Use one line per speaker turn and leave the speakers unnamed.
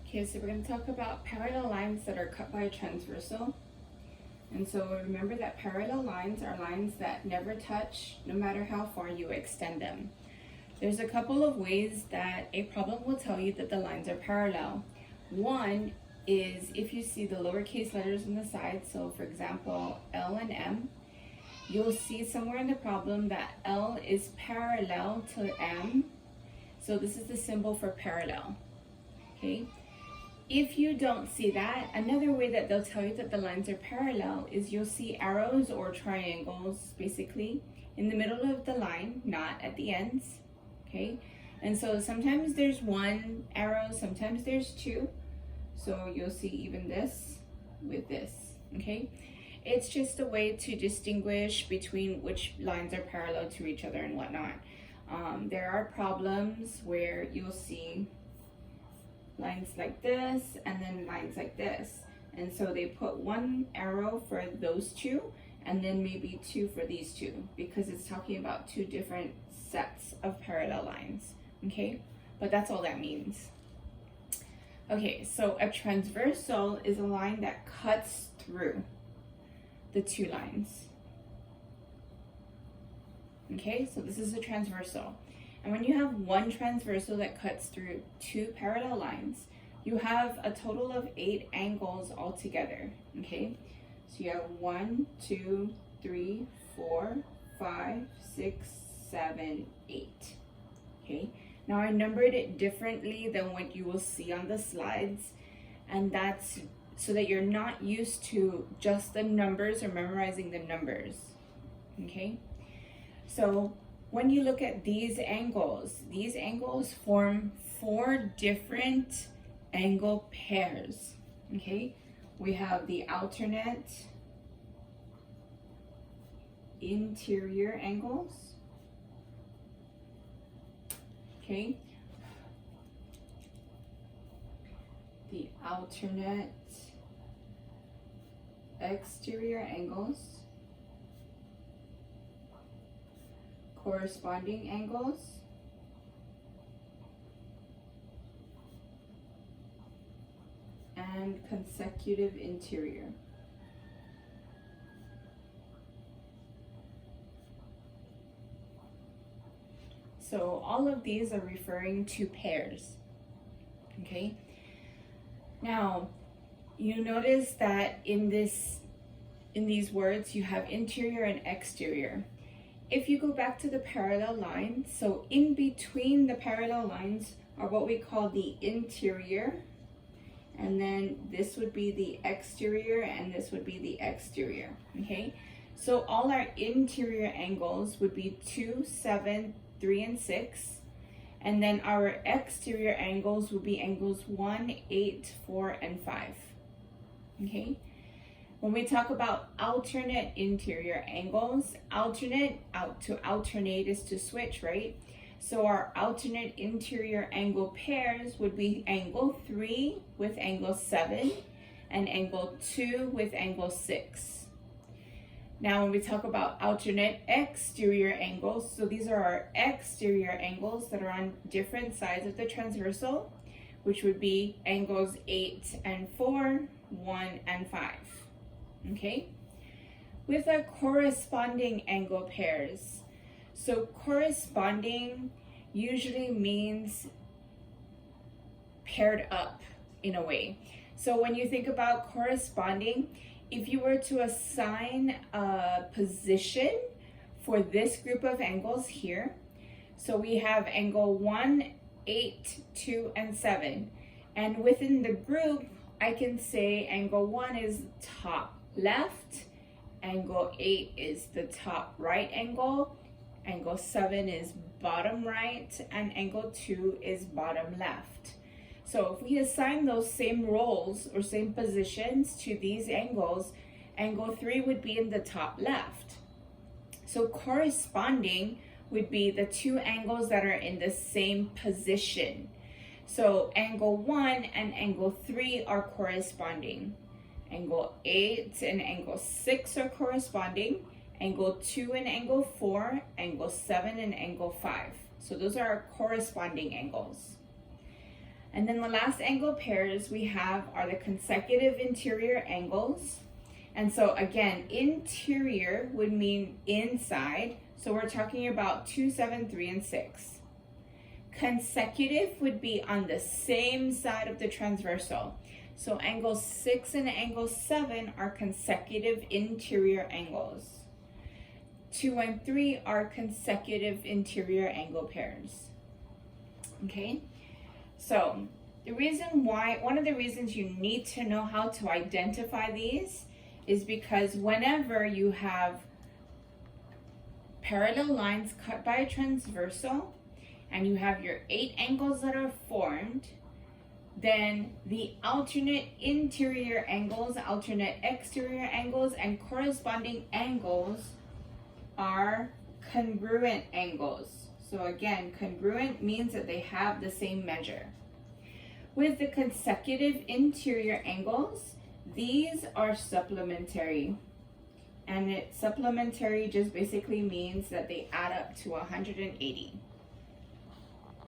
Okay, so we're going to talk about parallel lines that are cut by a transversal. And so remember that parallel lines are lines that never touch no matter how far you extend them. There's a couple of ways that a problem will tell you that the lines are parallel. One is if you see the lowercase letters on the side, so for example, L and M, you'll see somewhere in the problem that L is parallel to M. So this is the symbol for parallel, okay? If you don't see that, another way that they'll tell you that the lines are parallel is you'll see arrows or triangles basically in the middle of the line, not at the ends, okay? And so sometimes there's one arrow, sometimes there's two. So you'll see even this with this, okay? It's just a way to distinguish between which lines are parallel to each other and whatnot. There are problems where you'll see lines like this and then lines like this, and so they put one arrow for those two and then maybe two for these two because it's talking about two different sets of parallel lines, okay? But that's all that means. Okay, so a transversal is a line that cuts through the two lines. Okay, so this is a transversal. And when you have one transversal that cuts through two parallel lines, you have a total of 8 angles altogether, okay? So you have 1, 2, 3, 4, 5, 6, 7, 8, okay? Now I numbered it differently than what you will see on the slides, and that's so that you're not used to just the numbers or memorizing the numbers, okay? So when you look at these angles form 4 different angle pairs, okay? We have the alternate interior angles, okay? The alternate exterior angles, corresponding angles, and consecutive interior. So all of these are referring to pairs, okay? Now, you notice that in these words you have interior and exterior. If you go back to the parallel lines, so in between the parallel lines are what we call the interior, and then this would be the exterior, and this would be the exterior, okay? So all our interior angles would be 2, 7, 3, and 6, and then our exterior angles would be angles 1, 8, 4, and 5, okay? When we talk about alternate interior angles, alternate, to alternate is to switch, right? So our alternate interior angle pairs would be angle 3 with angle 7 and angle 2 with angle 6. Now when we talk about alternate exterior angles, so these are our exterior angles that are on different sides of the transversal, which would be angles 8 and 4, 1 and 5. Okay, with our corresponding angle pairs. So corresponding usually means paired up in a way. So when you think about corresponding, if you were to assign a position for this group of angles here, so we have angle 1, 8, 2, and 7. And within the group, I can say angle 1 is top left, angle 8 is the top right angle, angle 7 is bottom right, and angle 2 is bottom left. So if we assign those same roles or same positions to these angles, angle 3 would be in the top left. So corresponding would be the two angles that are in the same position. So angle 1 and angle 3 are corresponding. Angle 8 and angle 6 are corresponding. Angle 2 and angle 4, angle 7 and angle 5. So those are our corresponding angles. And then the last angle pairs we have are the consecutive interior angles. And so again, interior would mean inside. So we're talking about 2, 7, 3, and 6. Consecutive would be on the same side of the transversal. So angle 6 and angle 7 are consecutive interior angles. 2 and 3 are consecutive interior angle pairs. Okay, so one of the reasons you need to know how to identify these is because whenever you have parallel lines cut by a transversal and you have your 8 angles that are formed, then the alternate interior angles, alternate exterior angles, and corresponding angles are congruent angles. So again, congruent means that they have the same measure. With the consecutive interior angles, these are supplementary. And supplementary just basically means that they add up to 180.